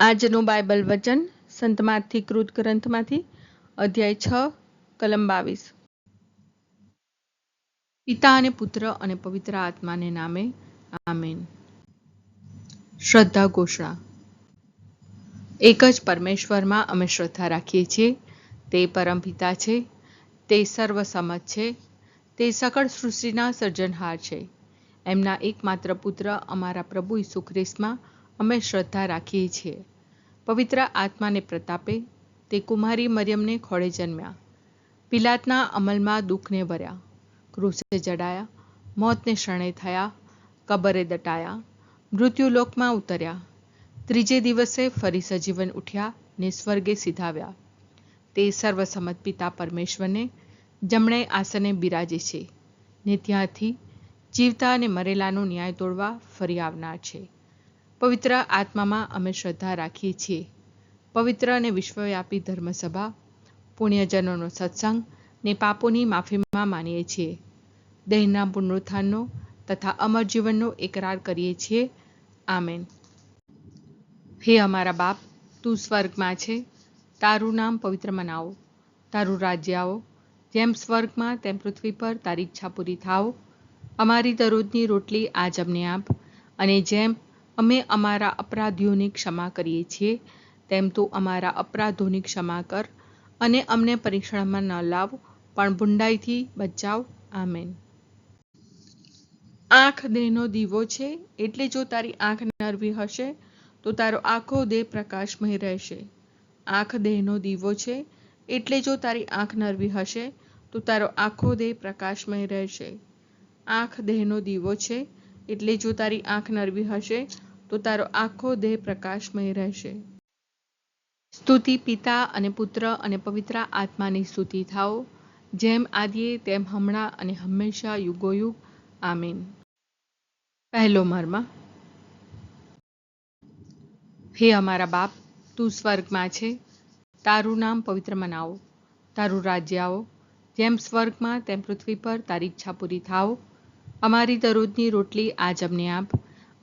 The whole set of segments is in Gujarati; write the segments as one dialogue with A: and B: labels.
A: આજનું બાઇબલ વચન સંત માથી કૃત ગ્રંથમાંથી અધ્યાય 6 કલમ 22। પિતા અને પુત્ર અને પવિત્ર આત્માને નામે આમેન। શ્રદ્ધા ઘોષણા। એક જ પરમેશ્વરમાં અમે શ્રદ્ધા રાખીએ છીએ। તે પરમપિતા છે, તે સર્વસમત છે, તે સકળ સૃષ્ટિના સર્જનહાર છે। એમના એકમાત્ર પુત્ર અમારા પ્રભુ ઈસુ ખ્રિસ્તમાં અમે શ્રદ્ધા રાખીએ છીએ। પવિત્ર આત્માને પ્રતાપે તે કુમારી મરિયમને ખોળે જન્મ્યા, પિલાતના અમલમાં દુઃખને ભર્યા, ક્રૂસે જડાયા, મોતને શરણે થયા, કબરે દટાયા, મૃત્યુલોકમાં ઉતર્યા, ત્રીજે દિવસે ફરી સજીવન ઉઠ્યા ને સ્વર્ગે સીધાવ્યા। તે સર્વસમત પિતા પરમેશ્વરને જમણે આસને બિરાજે છે ને ત્યાંથી જીવતા અને મરેલાનો ન્યાય તોડવા ફરી આવનાર છે। પવિત્ર આત્મામાં અમે શ્રદ્ધા રાખીએ છીએ। પવિત્ર અને વિશ્વવ્યાપી ધર્મસભા, પુણ્યજનોનો સત્સંગ ને પાપોની માફીમાં માનીએ છીએ। દેહના પુનરુત્થાનનો તથા અમર જીવનનો એકરાર કરીએ છીએ। આમેન। હે અમારા બાપ, તું સ્વર્ગમાં છે, તારું નામ પવિત્ર મનાવો, તારું રાજ્ય આવો, જેમ સ્વર્ગમાં તેમ પૃથ્વી પર તારી ઈચ્છા પૂરી થાવ। અમારી દરરોજની રોટલી આજ અમને આપ, અને જેમ અમે અમારા અપરાધીઓની ક્ષમા કરીએ છીએ તેમ તું અમારા અપરાધોની ક્ષમા કર, અને અમને પરીક્ષણમાં ન લાવ પણ બુંડાઈથી બચાવ। આમેન। આંખ દેહનો દીવો છે, એટલે જો તારી આંખ નરવી હશે તો તારો આખો દેહ પ્રકાશમય રહેશે। આંખ દેહનો દીવો છે, એટલે જો તારી આંખ નરવી હશે તો તારો આખો દેહ પ્રકાશમય રહેશે। આંખ દેહનો દીવો છે, એટલે જો તારી આંખ નરવી હશે તો તારો આખો દેહ પ્રકાશમય રહેશે। સ્તુતિ પિતા અને પુત્ર અને પવિત્ર આત્માની સ્તુતિ થાઓ, જેમ આદિએ તેમ હમણાં અને હંમેશા યુગોયુગ। આમીન। પહેલો મર્મ। હે અમારા બાપ, તું સ્વર્ગમાં છે, તારું નામ પવિત્ર મનાવો, તારું રાજ્ય આવો, જેમ સ્વર્ગમાં તેમ પૃથ્વી પર તારી ઈચ્છા પૂરી થાવ। અમારી દરરોજની રોટલી આજ અમને આપ,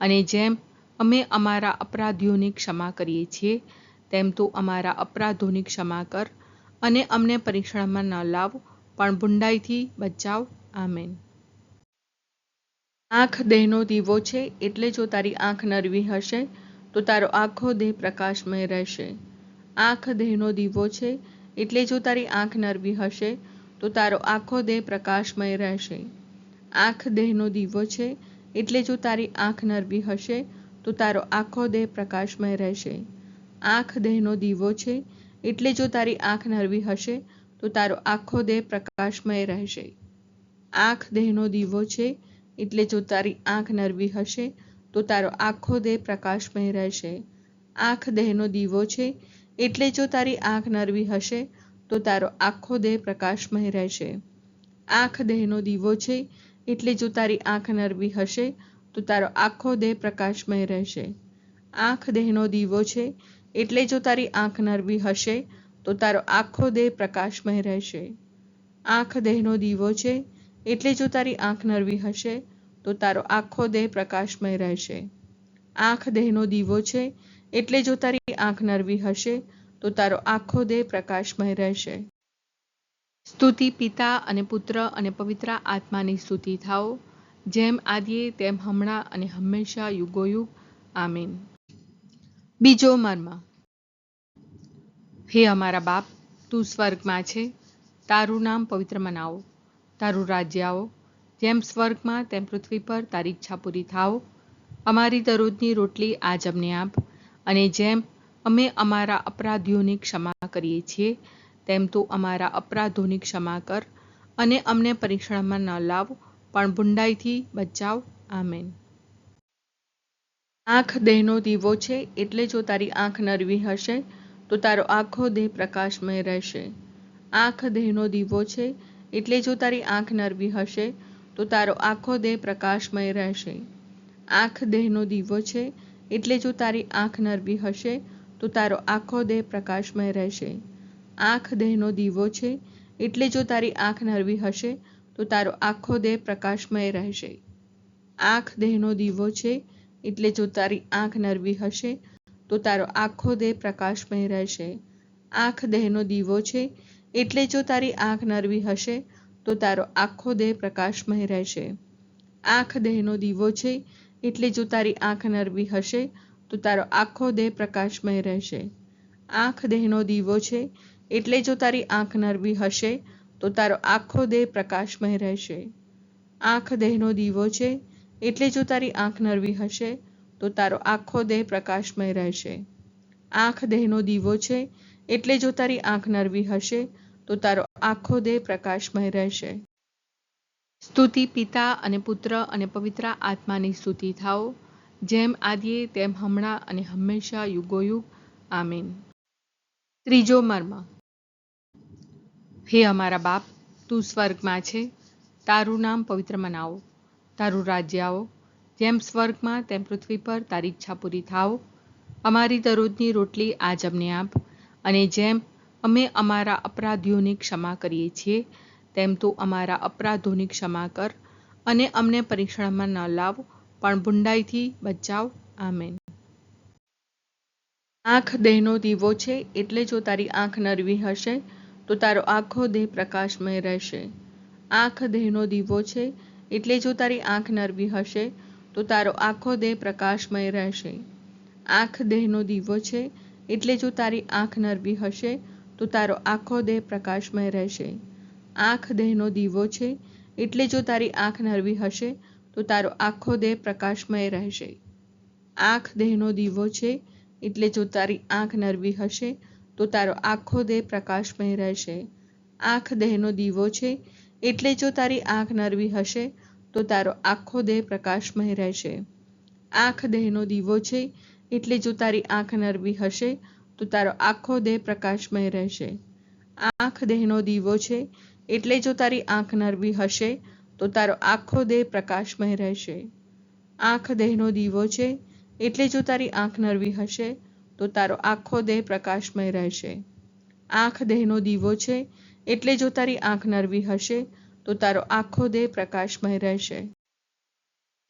A: અને જેમ અમે અમારા અપરાધીઓની ક્ષમા કરીએ છીએ તેમ તું અમારા અપરાધોની ક્ષમા કર, અને અમને પરીક્ષણમાં ન લાવ પણ બુંડાઈથી બચાવ। આમેન। આંખ દેહનો દીવો છે, એટલે જો તારી આંખ નરવી હશે તો તારો આખો દેહ પ્રકાશમય રહેશે। આંખ દેહનો દીવો છે, એટલે જો તારી આંખ નરવી હશે તો તારો આખો દેહ પ્રકાશમય રહેશે। આંખ દેહનો દીવો છે, એટલે જો તારી આંખ નરવી હશે તો તારો આખો દેહ પ્રકાશમય રહેશે। આંખ દેહનો દીવો છે, એટલે જો તારી આંખ નરવી હશે તો તારો આખો દેહ પ્રકાશમય રહેશે। આંખ દેહનો દીવો છે, એટલે જો તારી આંખ નરવી હશે તો તારો આખો દેહ પ્રકાશમય રહેશે। આંખ દેહનો દીવો છે, એટલે જો તારી આંખ નરવી હશે તો તારો આખો દેહ પ્રકાશમય રહેશે। આંખ દેહનો દીવો છે, એટલે જો તારી આંખ નરવી હશે તો તારો આખો દેહ પ્રકાશમય રહેશે। આંખ દેહનો દીવો છે, એટલે જો તારી આંખ નરવી હશે તો તારો આખો દેહ પ્રકાશમય રહેશે। આંખ દેહનો દીવો છે, એટલે જો તારી આંખ નરવી હશે તો તારો આખો દેહ પ્રકાશમય રહેશે। આંખ દેહનો દીવો છે, એટલે જો તારી આંખ નરવી હશે તો તારો આખો દેહ પ્રકાશમય રહેશે। સ્તુતિ પિતા અને પુત્ર અને પવિત્ર આત્માની સ્તુતિ થાઓ, જેમ આદિએ તેમ હમણાં અને હંમેશા યુગોયુગ। આમીન। બીજો મર્મ। હે અમારા બાપ, તું સ્વર્ગમાં છે, તારું નામ પવિત્ર મનાવો, તારું રાજ્ય આવો, જેમ સ્વર્ગમાં તેમ પૃથ્વી પર તારી ઈચ્છા પૂરી થાવ। અમારી દરરોજની રોટલી આજ અમને આપ, અને જેમ અમે અમારા અપરાધીઓની ક્ષમા કરીએ છીએ તેમ તું અમારા અપરાધોની ક્ષમા કર, અને અમને પરીક્ષણમાં ન લાવ પણ બુંડાઈથી બચાવ। આમેન। આંખ દેહનો દીવો છે, એટલે જો તારી આંખ નરવી હશે તો તારો આખો દેહ પ્રકાશમય રહેશે। આંખ દેહનો દીવો છે, એટલે જો તારી આંખ નરવી હશે તો તારો આખો દેહ પ્રકાશમય રહેશે। આંખ દેહનો દીવો છે, એટલે જો તારી આંખ નરવી હશે તો તારો આખો દેહ પ્રકાશમય રહેશે। આંખ દેહનો દીવો છે, એટલે જો તારી આંખ નરવી હશે તો તારો આખો દેહ પ્રકાશમય રહેશે। આંખ દેહનો દીવો છે, એટલે જો તારી આંખ નરવી હશે તો તારો આખો દેહ પ્રકાશમય રહેશે. આંખ દેહનો દીવો છે, એટલે જો તારી આંખ નરવી હશે તો તારો આખો દેહ પ્રકાશમય રહેશે. આંખ દેહનો દીવો છે, એટલે જો તારી આંખ નરવી હશે તો તારો આખો દેહ પ્રકાશમય રહેશે. આંખ દેહનો દીવો છે, એટલે જો તારી આંખ નરવી હશે તો તારો આખો દેહ પ્રકાશમય રહેશે. આંખ દેહનો દીવો છે, એટલે જો તારી આંખ નરવી હશે તો તારો આખો દેહ પ્રકાશમય રહેશે. આંખ દેહનો દીવો છે, એટલે જો તારી આંખ નરવી હશે તો તારો આખો દેહ પ્રકાશમય રહેશે. સ્તુતિ પિતા અને પુત્ર અને પવિત્ર આત્માની સ્તુતિ થાઓ, જેમ આદિએ તેમ હમણાં અને હંમેશા યુગોયુગ. આમીન. ત્રીજો મર્મ. હે અમારા બાપ, તું સ્વર્ગમાં છે, તારું નામ પવિત્ર મનાવો, તારું રાજ્ય આવો, જેમ સ્વર્ગમાં તેમ પૃથ્વી પર તારી ઈચ્છા પૂરી થાઓ. અમારી દરરોજની રોટલી આજ અમને આપ, અને જેમ અમે અમારા અપરાધીઓની ક્ષમા કરીએ છીએ તેમ તું અમારા અપરાધોની ક્ષમા કર, અને અમને પરીક્ષણમાં ન લાવ પણ બુંડાઈથી બચાવ. આમેન. આંખ દેહનો દીવો છે, એટલે જો તારી આંખ નરવી હશે તો તારો આખો દેહ પ્રકાશમય રહેશે. આંખ દેહનો દીવો છે, એટલે જો તારી આંખ નરવી હશે તો તારો આખો દેહ પ્રકાશમય રહેશે. આંખ દેહનો દીવો છે, એટલે જો તારી આંખ નરવી હશે તો તારો આખો દેહ પ્રકાશમય રહેશે. આંખ દેહનો દીવો છે, એટલે જો તારી આંખ નરવી હશે તો તારો આખો દેહ પ્રકાશમય રહેશે. આંખ દેહનો દીવો છે, એટલે જો તારી આંખ નરવી હશે તો તારો આખો દેહ પ્રકાશમય રહેશે. આંખ દેહનો દીવો છે, એટલે જો તારી આંખ નરવી હશે તો તારો આખો દેહ પ્રકાશમય રહેશે. આંખ દેહનો દીવો છે, એટલે જો તારી આંખ નરવી હશે તો તારો આખો દેહ પ્રકાશમય રહેશે. આંખ દેહનો દીવો છે, એટલે જો તારી આંખ નરવી હશે તો તારો આખો દેહ પ્રકાશમય રહેશે. આંખ દેહનો દીવો છે, એટલે જો તારી આંખ નરવી હશે તો તારો આખો દેહ પ્રકાશમય રહેશે. આંખ દેહનો દીવો છે, એટલે જો તારી આંખ નરવી હશે તો તારો આખો દેહ પ્રકાશમય રહેશે.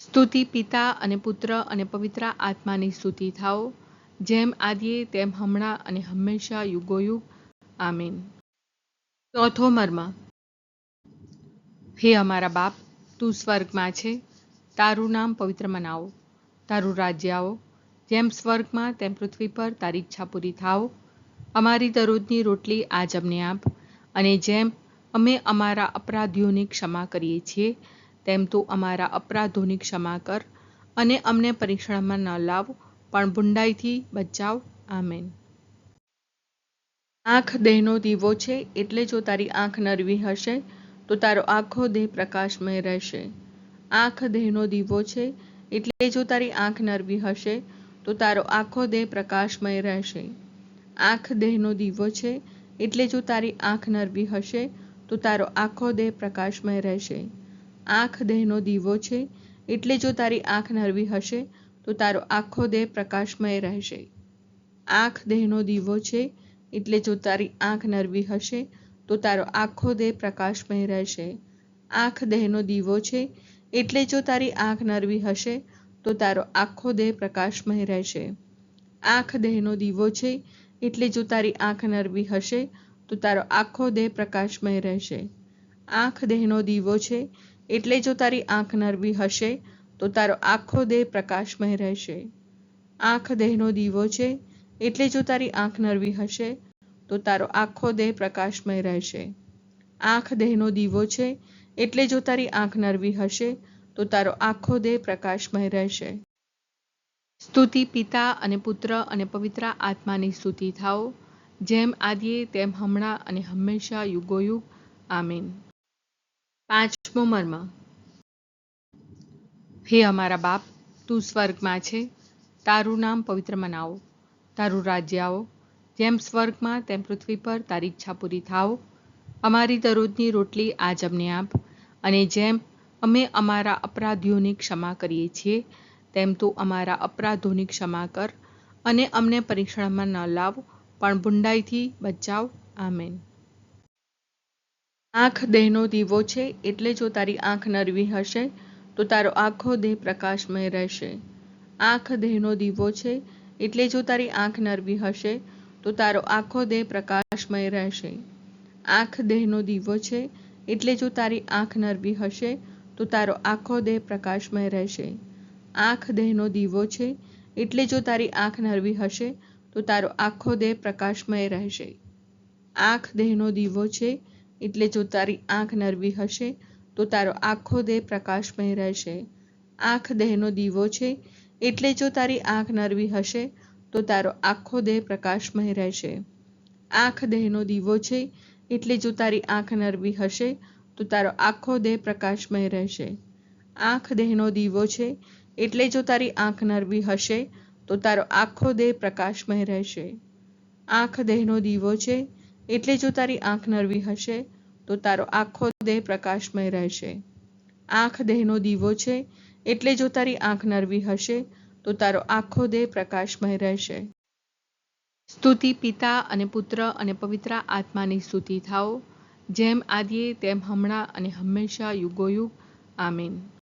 A: સ્તુતિ પિતા અને પુત્ર અને પવિત્ર આત્માની સ્તુતિ થાઓ, જેમ આદિએ તેમ હમણાં અને હંમેશા યુગોયુગ. આમીન. ચોથો મર્મ. હે અમારા બાપ, તું સ્વર્ગમાં છે, તારું નામ પવિત્ર મનાવો, તારું રાજ્ય આવો, જેમ સ્વર્ગમાં તેમ પૃથ્વી પર તારી ઈચ્છા પૂરી થાઓ. અમારી દરરોજની રોટલી આજ અમને આપ, અને જેમ અમે અમારા અપરાધીઓની ક્ષમા કરીએ છીએ તેમ તું અમારા અપરાધોની ક્ષમા કર, અને અમને પરીક્ષણમાં ન લાવ પણ બુંડાઈથી બચાવ. આમેન. આંખ દેહનો દીવો છે, એટલે જો તારી આંખ નરવી હશે તો તારો આખો દેહ પ્રકાશમય રહેશે. આંખ દેહનો દીવો છે, એટલે જો તારી આંખ નરવી હશે તો તારો આખો દેહ પ્રકાશમય રહેશે. આંખ દેહનો દીવો છે, એટલે જો તારી આંખ નરવી હશે તો તારો આખો દેહ પ્રકાશમય રહેશે. આંખ દેહનો દીવો છે, એટલે જો તારી આંખ નરવી હશે તો તારો આખો દેહ પ્રકાશમય રહેશે. આંખ દેહનો દીવો છે, એટલે જો તારી આંખ નરવી હશે તો તારો આખો દેહ પ્રકાશમય રહેશે. આંખ દેહનો દીવો છે, એટલે જો તારી આંખ નરવી હશે તો તારો આખો દેહ પ્રકાશમય રહેશે. આંખ દેહનો દીવો છે, એટલે જો તારી આંખ નરવી હશે તો તારો આખો દેહ પ્રકાશમય રહેશે. આંખ દેહનો દીવો છે, એટલે જો તારી આંખ નરવી હશે તો તારો આખો દેહ પ્રકાશમય રહેશે. આંખ દેહનો દીવો છે, એટલે જો તારી આંખ નરવી હશે તો તારો આખો દેહ પ્રકાશમય રહેશે. આંખ દેહનો દીવો છે, એટલે જો તારી આંખ નરવી હશે તો તારો આખો દેહ પ્રકાશમય રહેશે. સ્તુતિ પિતા અને પુત્ર અને પવિત્ર આત્માની સ્તુતિ થાઓ, જેમ આદિએ તેમ હમણાં અને હંમેશા યુગોયુગ. આમીન. પાંચમો મર્મ. હે અમારા બાપ, તું સ્વર્ગમાં છે, તારું નામ પવિત્ર મનાવો, તારું રાજ્ય આવો, જેમ સ્વર્ગમાં તેમ પૃથ્વી પર તારી ઈચ્છા પૂરી થાઓ. અમારી દરરોજની રોટલી આજ અમને આપ, અને જેમ અમે અમારા અપરાધીઓની ક્ષમા કરીએ છીએ તેમ તું અમારા અપરાધોની ક્ષમા કર, અને અમને પરીક્ષણમાં ન લાવ પણ બુંડાઈથી બચાવ. આમેન. આંખ દેહનો દીવો છે, એટલે જો તારી આંખ નરવી હશે તો તારો આખો દેહ પ્રકાશમય રહેશે. આંખ દેહનો દીવો છે, એટલે જો તારી આંખ નરવી હશે તો તારો આખો દેહ પ્રકાશમય રહેશે. આંખ દેહનો દીવો છે, એટલે જો તારી આંખ નરવી હશે તો તારો આખો દેહ પ્રકાશમય રહેશે. આંખ દેહનો દીવો છે, એટલે જો તારી આંખ નરવી હશે તો તારો આખો દેહ પ્રકાશમય રહેશે. આંખ દેહનો દીવો છે, એટલે જો તારી આંખ નરવી હશે તો તારો આખો દેહ પ્રકાશમય રહેશે. આંખ દેહનો દીવો છે, એટલે જો તારી આંખ નરવી હશે તો તારો આખો દેહ પ્રકાશમય રહેશે. આંખ દેહનો દીવો છે, એટલે જો તારી આંખ નરવી હશે તો તારો આખો દેહ પ્રકાશમય રહેશે. આંખ દેહનો દીવો છે, એટલે જો તારી આંખ નરવી હશે તો તારો આખો દેહ પ્રકાશમય રહેશે. આંખ દેહનો દીવો છે, એટલે જો તારી આંખ નરવી હશે તો તારો આખો દેહ પ્રકાશમય રહેશે. આંખ દેહનો દીવો છે, એટલે જો તારી આંખ નરવી હશે તો તારો આખો દેહ પ્રકાશમય રહેશે. સ્તુતિ પિતા અને પુત્ર અને પવિત્ર આત્માની સ્તુતિ થાઓ, જેમ આદિએ તેમ હમણાં અને હંમેશા યુગોયુગ. આમીન.